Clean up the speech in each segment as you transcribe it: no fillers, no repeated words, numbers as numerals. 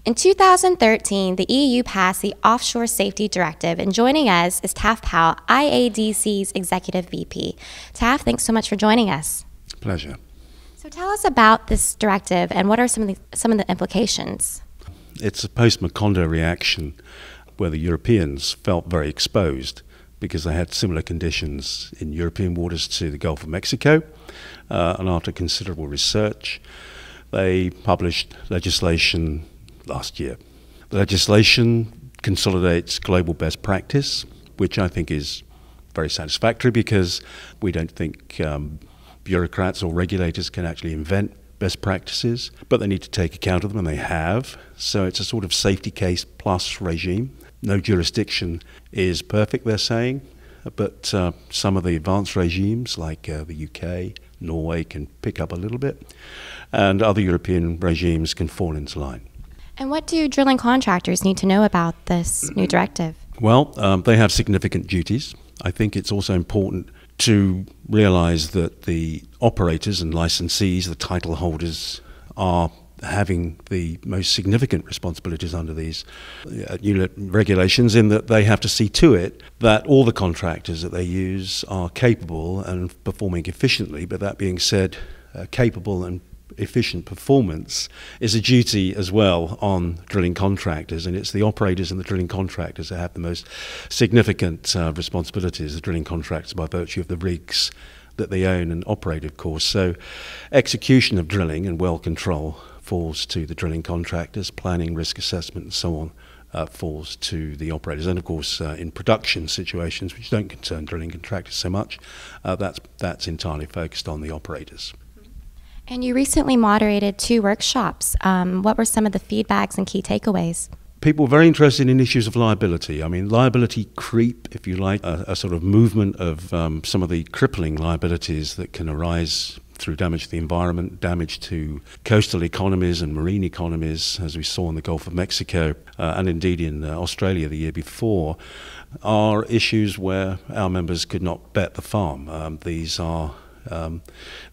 In 2013, the EU passed the Offshore Safety Directive, and joining us is Taff Powell, IADC's Executive VP. Taff, thanks so much for joining us. Pleasure. So tell us about this directive and what are some of the implications? It's a post-Macondo reaction where the Europeans felt very exposed because they had similar conditions in European waters to the Gulf of Mexico. And after considerable research, they published legislation last year. The legislation consolidates global best practice, which I think is very satisfactory because we don't think bureaucrats or regulators can actually invent best practices, but they need to take account of them, and they have. So it's a sort of safety case plus regime. No jurisdiction is perfect, they're saying, but some of the advanced regimes like the UK, Norway can pick up a little bit, and other European regimes can fall into line. And what do drilling contractors need to know about this new directive? Well, they have significant duties. I think it's also important to realize that the operators and licensees, the title holders, are having the most significant responsibilities under these new regulations, in that they have to see to it that all the contractors that they use are capable and performing efficiently. But that being said, capable and efficient performance is a duty as well on drilling contractors, and it's the operators and the drilling contractors that have the most significant responsibilities, the drilling contractors, by virtue of the rigs that they own and operate, of course. So execution of drilling and well control falls to the drilling contractors, planning, risk assessment and so on falls to the operators. And of course in production situations which don't concern drilling contractors so much, that's entirely focused on the operators. And you recently moderated 2 workshops. What were some of the feedbacks and key takeaways? People are very interested in issues of liability. I mean, liability creep, if you like, a sort of movement of some of the crippling liabilities that can arise through damage to the environment, damage to coastal economies and marine economies, as we saw in the Gulf of Mexico, and indeed in Australia the year before, are issues where our members could not bet the farm. These are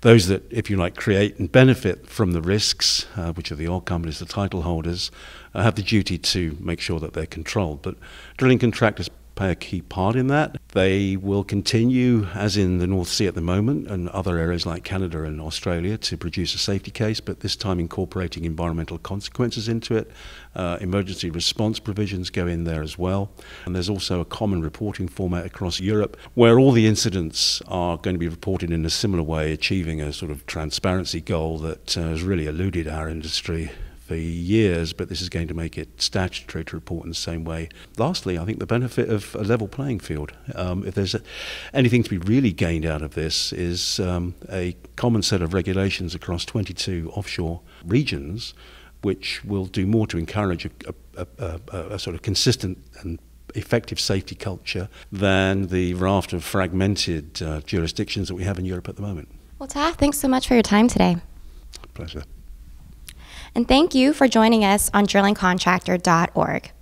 those that, if you like, create and benefit from the risks, which are the oil companies, the title holders, have the duty to make sure that they're controlled. But drilling contractors play a key part in that. They will continue, as in the North Sea at the moment and other areas like Canada and Australia, to produce a safety case, but this time incorporating environmental consequences into it. Emergency response provisions go in there as well. And there's also a common reporting format across Europe where all the incidents are going to be reported in a similar way, achieving a sort of transparency goal that has really eluded our industry for years, but this is going to make it statutory to report in the same way. Lastly, I think the benefit of a level playing field. If there's anything to be really gained out of this, is a common set of regulations across 22 offshore regions, which will do more to encourage a sort of consistent and effective safety culture than the raft of fragmented jurisdictions that we have in Europe at the moment. Well, Taff, thanks so much for your time today. Pleasure. And thank you for joining us on drillingcontractor.org.